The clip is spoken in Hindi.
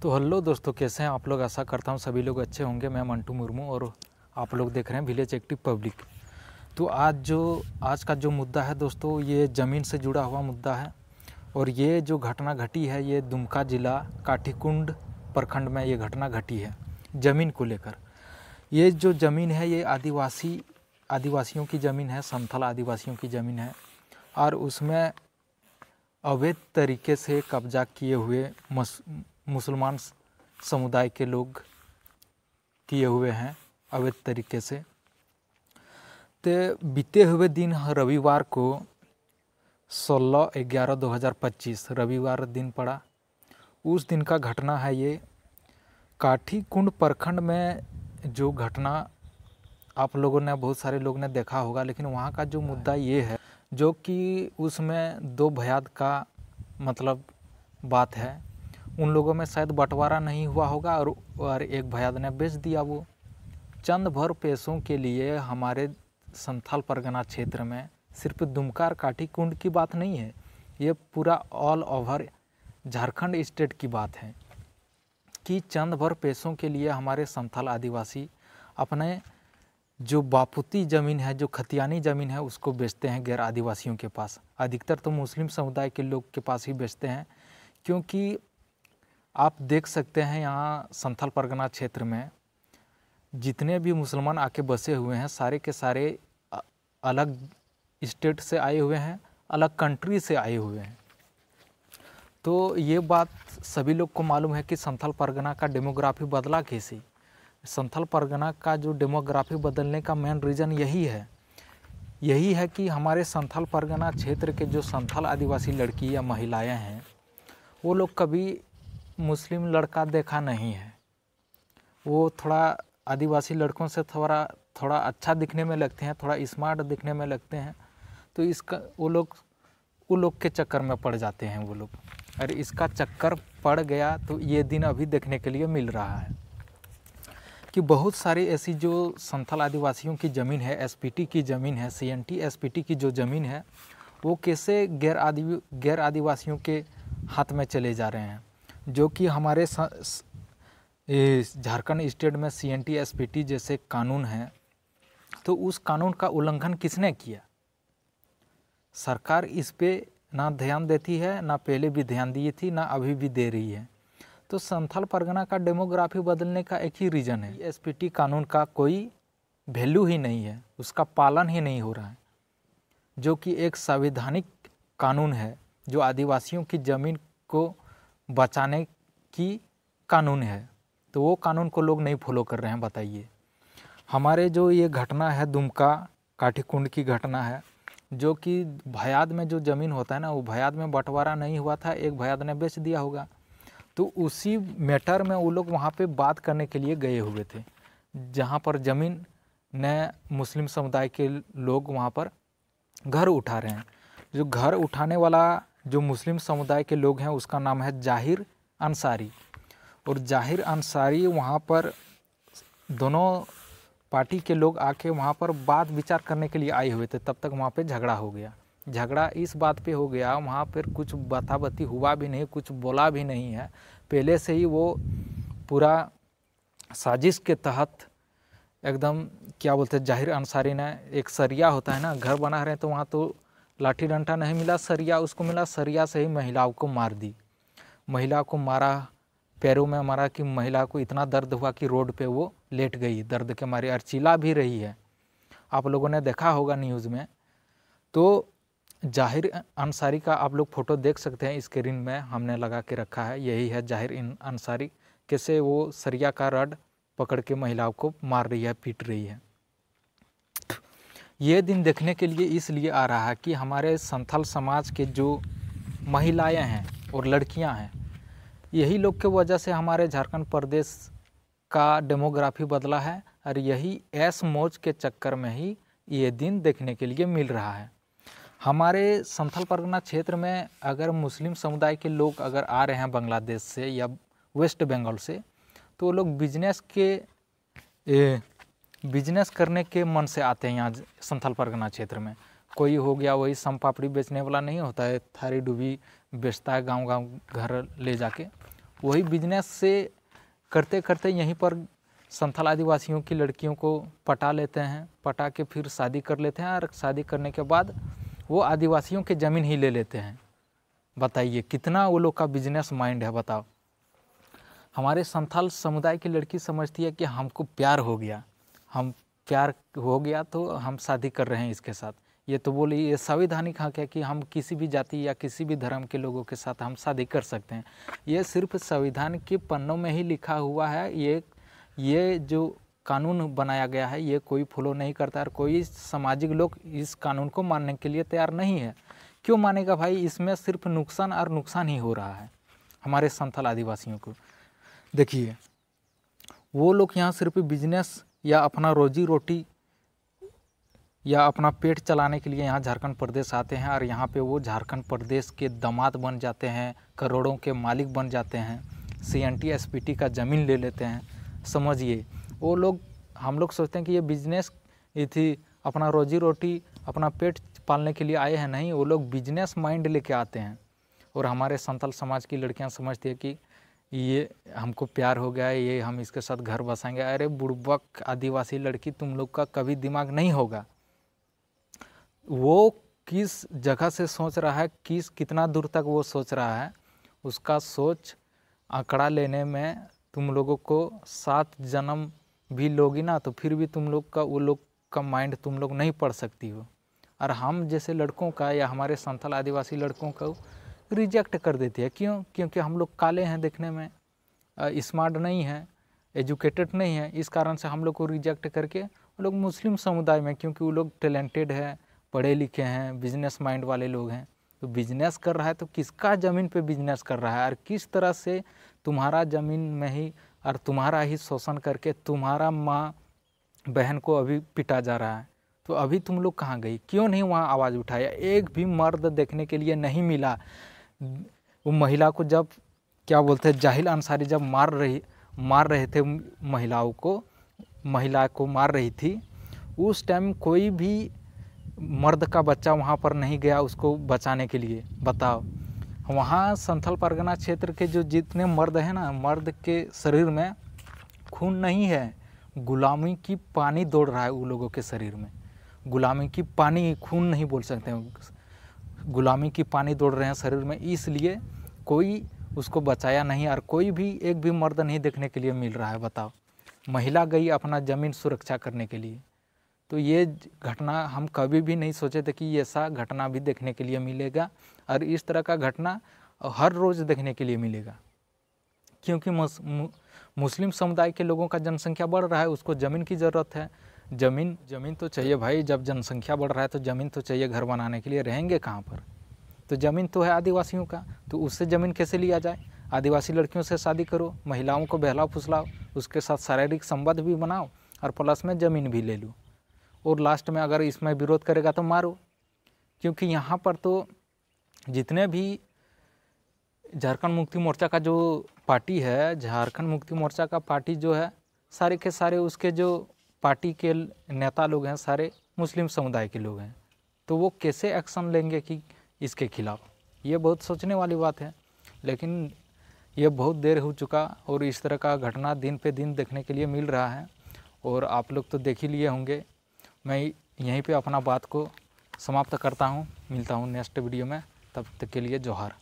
तो हेलो दोस्तों, कैसे हैं आप लोग। आशा करता हूं सभी लोग अच्छे होंगे। मैं मंटू मुर्मू और आप लोग देख रहे हैं विलेज एक्टिव पब्लिक। तो आज का जो मुद्दा है दोस्तों, ये ज़मीन से जुड़ा हुआ मुद्दा है। और ये जो घटना घटी है, ये दुमका ज़िला काठीकुंड प्रखंड में ये घटना घटी है ज़मीन को लेकर। ये जो ज़मीन है ये आदिवासियों की ज़मीन है, संथाल आदिवासियों की ज़मीन है। और उसमें अवैध तरीके से कब्जा किए हुए मुसलमान समुदाय के लोग किए हुए हैं अवैध तरीके से। तो बीते हुए दिन रविवार को 16/11/2025 रविवार दिन पड़ा। उस दिन का घटना है ये। काठीकुंड प्रखंड में जो घटना आप लोगों ने, बहुत सारे लोग ने देखा होगा, लेकिन वहाँ का जो मुद्दा ये है जो कि उसमें दो भयाद का मतलब बात है। उन लोगों में शायद बंटवारा नहीं हुआ होगा और एक भयाद ने बेच दिया। वो चंद भर पैसों के लिए हमारे संथाल परगना क्षेत्र में सिर्फ दुमका और काठीकुंड की बात नहीं है, ये पूरा ऑल ओवर झारखंड स्टेट की बात है कि चंद भर पैसों के लिए हमारे संथाल आदिवासी अपने जो बापूती ज़मीन है, जो खतियानी ज़मीन है, उसको बेचते हैं गैर आदिवासियों के पास। अधिकतर तो मुस्लिम समुदाय के लोग के पास ही बेचते हैं, क्योंकि आप देख सकते हैं यहाँ संथाल परगना क्षेत्र में जितने भी मुसलमान आके बसे हुए हैं, सारे के सारे अलग स्टेट से आए हुए हैं, अलग कंट्री से आए हुए हैं। तो ये बात सभी लोग को मालूम है कि संथाल परगना का डेमोग्राफी बदला कैसे। संथाल परगना का जो डेमोग्राफी बदलने का मेन रीज़न यही है कि हमारे संथाल परगना क्षेत्र के जो संथाल आदिवासी लड़की या महिलाएं हैं, वो लोग कभी मुस्लिम लड़का देखा नहीं है। वो थोड़ा आदिवासी लड़कों से थोड़ा अच्छा दिखने में लगते हैं, थोड़ा स्मार्ट दिखने में लगते हैं। तो इसका वो लोग के चक्कर में पड़ जाते हैं वो लोग। और इसका चक्कर पड़ गया तो ये दिन अभी देखने के लिए मिल रहा है कि बहुत सारी ऐसी जो संथाल आदिवासियों की ज़मीन है, एसपीटी की ज़मीन है, सीएनटी एसपीटी की जो ज़मीन है, वो कैसे गैर आदिवासियों के हाथ में चले जा रहे हैं। जो कि हमारे झारखंड स्टेट में सीएनटी एसपीटी जैसे कानून है, तो उस कानून का उल्लंघन किसने किया? सरकार इस पे ना ध्यान देती है, ना पहले भी ध्यान दी थी, ना अभी भी दे रही है। तो संथाल परगना का डेमोग्राफी बदलने का एक ही रीज़न है, एसपीटी कानून का कोई वैल्यू ही नहीं है, उसका पालन ही नहीं हो रहा है। जो कि एक संवैधानिक कानून है, जो आदिवासियों की ज़मीन को बचाने की कानून है, तो वो कानून को लोग नहीं फॉलो कर रहे हैं। बताइए, हमारे जो ये घटना है दुमका काठीकुंड की घटना है, जो कि भयाद में जो ज़मीन होता है ना, वो भयाद में बंटवारा नहीं हुआ था, एक भयाद ने बेच दिया होगा। तो उसी मैटर में वो लोग वहाँ पे बात करने के लिए गए हुए थे, जहाँ पर ज़मीन ने मुस्लिम समुदाय के लोग वहाँ पर घर उठा रहे हैं। जो घर उठाने वाला जो मुस्लिम समुदाय के लोग हैं, उसका नाम है जाहिर अंसारी। और जाहिर अंसारी वहाँ पर दोनों पार्टी के लोग आके वहाँ पर बात विचार करने के लिए आए हुए थे। तब तक वहाँ पे झगड़ा हो गया। झगड़ा इस बात पे हो गया, वहाँ पर कुछ बाताबती हुआ भी नहीं, कुछ बोला भी नहीं है। पहले से ही वो पूरा साजिश के तहत एकदम क्या बोलते हैं, जाहिर अंसारी ने एक सरिया होता है ना, घर बना रहे हैं तो वहाँ तो लाठी डंडा नहीं मिला, सरिया उसको मिला। सरिया से ही महिलाओं को मार दी, महिला को मारा, पैरों में मारा कि महिला को इतना दर्द हुआ कि रोड पे वो लेट गई दर्द के मारे, और चिल्ला भी रही है। आप लोगों ने देखा होगा न्यूज़ में। तो जाहिर अंसारी का आप लोग फ़ोटो देख सकते हैं, स्क्रीन में हमने लगा के रखा है। यही है जाहिर अंसारी, कैसे वो सरिया का रड पकड़ के महिलाओं को मार रही है, पीट रही है। ये दिन देखने के लिए इसलिए आ रहा है कि हमारे संथाल समाज के जो महिलाएं हैं और लड़कियां हैं, यही लोग के वजह से हमारे झारखंड प्रदेश का डेमोग्राफी बदला है। और यही ऐश मौज के चक्कर में ही ये दिन देखने के लिए मिल रहा है। हमारे संथाल परगना क्षेत्र में अगर मुस्लिम समुदाय के लोग अगर आ रहे हैं बांग्लादेश से या वेस्ट बंगाल से, तो वो लोग बिजनेस करने के मन से आते हैं यहाँ संथाल परगना क्षेत्र में। कोई हो गया वही सम पापड़ी बेचने वाला नहीं होता है, थारी डूबी बेचता है गांव-गांव घर ले जाके, वही बिजनेस से करते करते यहीं पर संथाल आदिवासियों की लड़कियों को पटा लेते हैं, पटा के फिर शादी कर लेते हैं और शादी करने के बाद वो आदिवासियों की ज़मीन ही ले लेते हैं। बताइए कितना वो लोग का बिजनेस माइंड है। बताओ, हमारे संथाल समुदाय की लड़की समझती है कि हमको प्यार हो गया, हम प्यार हो गया तो हम शादी कर रहे हैं इसके साथ। ये तो बोली ये संवैधानिक हक है कि हम किसी भी जाति या किसी भी धर्म के लोगों के साथ हम शादी कर सकते हैं। ये सिर्फ संविधान के पन्नों में ही लिखा हुआ है। ये जो कानून बनाया गया है ये कोई फॉलो नहीं करता और कोई सामाजिक लोग इस कानून को मानने के लिए तैयार नहीं है। क्यों मानेगा भाई? इसमें सिर्फ नुकसान और नुकसान ही हो रहा है हमारे संथाल आदिवासियों को। देखिए, वो लोग यहाँ सिर्फ बिजनेस या अपना रोजी रोटी या अपना पेट चलाने के लिए यहाँ झारखंड प्रदेश आते हैं और यहाँ पे वो झारखंड प्रदेश के दामाद बन जाते हैं, करोड़ों के मालिक बन जाते हैं, CNT SPT का ज़मीन ले लेते हैं। समझिए, वो लोग, हम लोग सोचते हैं कि ये बिजनेस थी, अपना रोजी रोटी अपना पेट पालने के लिए आए हैं। नहीं, वो लोग बिजनेस माइंड लेके आते हैं। और हमारे संथाल समाज की लड़कियां समझती है कि ये हमको प्यार हो गया है, ये हम इसके साथ घर बसाएंगे। अरे बुड़बक आदिवासी लड़की, तुम लोग का कभी दिमाग नहीं होगा। वो किस जगह से सोच रहा है, कितना दूर तक वो सोच रहा है, उसका सोच आंकड़ा लेने में तुम लोगों को 7 जन्म भी लोगी ना तो फिर भी तुम लोग का, वो लोग का माइंड तुम लोग नहीं पढ़ सकती हो। और हम जैसे लड़कों का या हमारे संथाल आदिवासी लड़कों को रिजेक्ट कर देती है। क्यों? क्योंकि हम लोग काले हैं, देखने में स्मार्ट नहीं है, एजुकेटेड नहीं है। इस कारण से हम लोग को रिजेक्ट करके वो लोग मुस्लिम समुदाय में, क्योंकि वो लोग टैलेंटेड है, पढ़े लिखे हैं, बिजनेस माइंड वाले लोग हैं, तो बिजनेस कर रहा है तो किसका ज़मीन पे बिजनेस कर रहा है और किस तरह से तुम्हारा ज़मीन में ही और तुम्हारा ही शोषण करके तुम्हारा माँ बहन को अभी पिटा जा रहा है। तो अभी तुम लोग कहाँ गई? क्यों नहीं वहाँ आवाज़ उठाया? एक भी मर्द देखने के लिए नहीं मिला। वो महिला को जब क्या बोलते हैं, जाहिल अंसारी जब मार रहे थे महिला को मार रही थी, उस टाइम कोई भी मर्द का बच्चा वहाँ पर नहीं गया उसको बचाने के लिए। बताओ, वहाँ संथाल परगना क्षेत्र के जो जितने मर्द हैं ना, मर्द के शरीर में खून नहीं है, गुलामी की पानी दौड़ रहा है उन लोगों के शरीर में। गुलामी की पानी, खून नहीं बोल सकते हैं, गुलामी की पानी दौड़ रहे हैं शरीर में, इसलिए कोई उसको बचाया नहीं और कोई भी एक भी मर्द नहीं देखने के लिए मिल रहा है। बताओ, महिला गई अपना ज़मीन सुरक्षा करने के लिए। तो ये घटना हम कभी भी नहीं सोचे थे कि ऐसा घटना भी देखने के लिए मिलेगा और इस तरह का घटना हर रोज़ देखने के लिए मिलेगा। क्योंकि मुस्लिम समुदाय के लोगों का जनसंख्या बढ़ रहा है, उसको ज़मीन की ज़रूरत है। ज़मीन तो चाहिए भाई, जब जनसंख्या बढ़ रहा है तो ज़मीन तो चाहिए घर बनाने के लिए। रहेंगे कहाँ पर? तो ज़मीन तो है आदिवासियों का, तो उससे ज़मीन कैसे लिया जाए? आदिवासी लड़कियों से शादी करो, महिलाओं को बहलाओ फुसलाओ, उसके साथ शारीरिक संबंध भी बनाओ और प्लस में ज़मीन भी ले लो, और लास्ट में अगर इसमें विरोध करेगा तो मारो। क्योंकि यहाँ पर तो जितने भी झारखंड मुक्ति मोर्चा का जो पार्टी है, झारखंड मुक्ति मोर्चा का पार्टी जो है, सारे के सारे उसके जो पार्टी के नेता लोग हैं सारे मुस्लिम समुदाय के लोग हैं। तो वो कैसे एक्शन लेंगे कि इसके खिलाफ? ये बहुत सोचने वाली बात है। लेकिन ये बहुत देर हो चुका और इस तरह का घटना दिन पे दिन देखने के लिए मिल रहा है और आप लोग तो देख ही लिए होंगे। मैं यहीं पे अपना बात को समाप्त करता हूँ, मिलता हूँ नेक्स्ट वीडियो में, तब तक के लिए जोहार।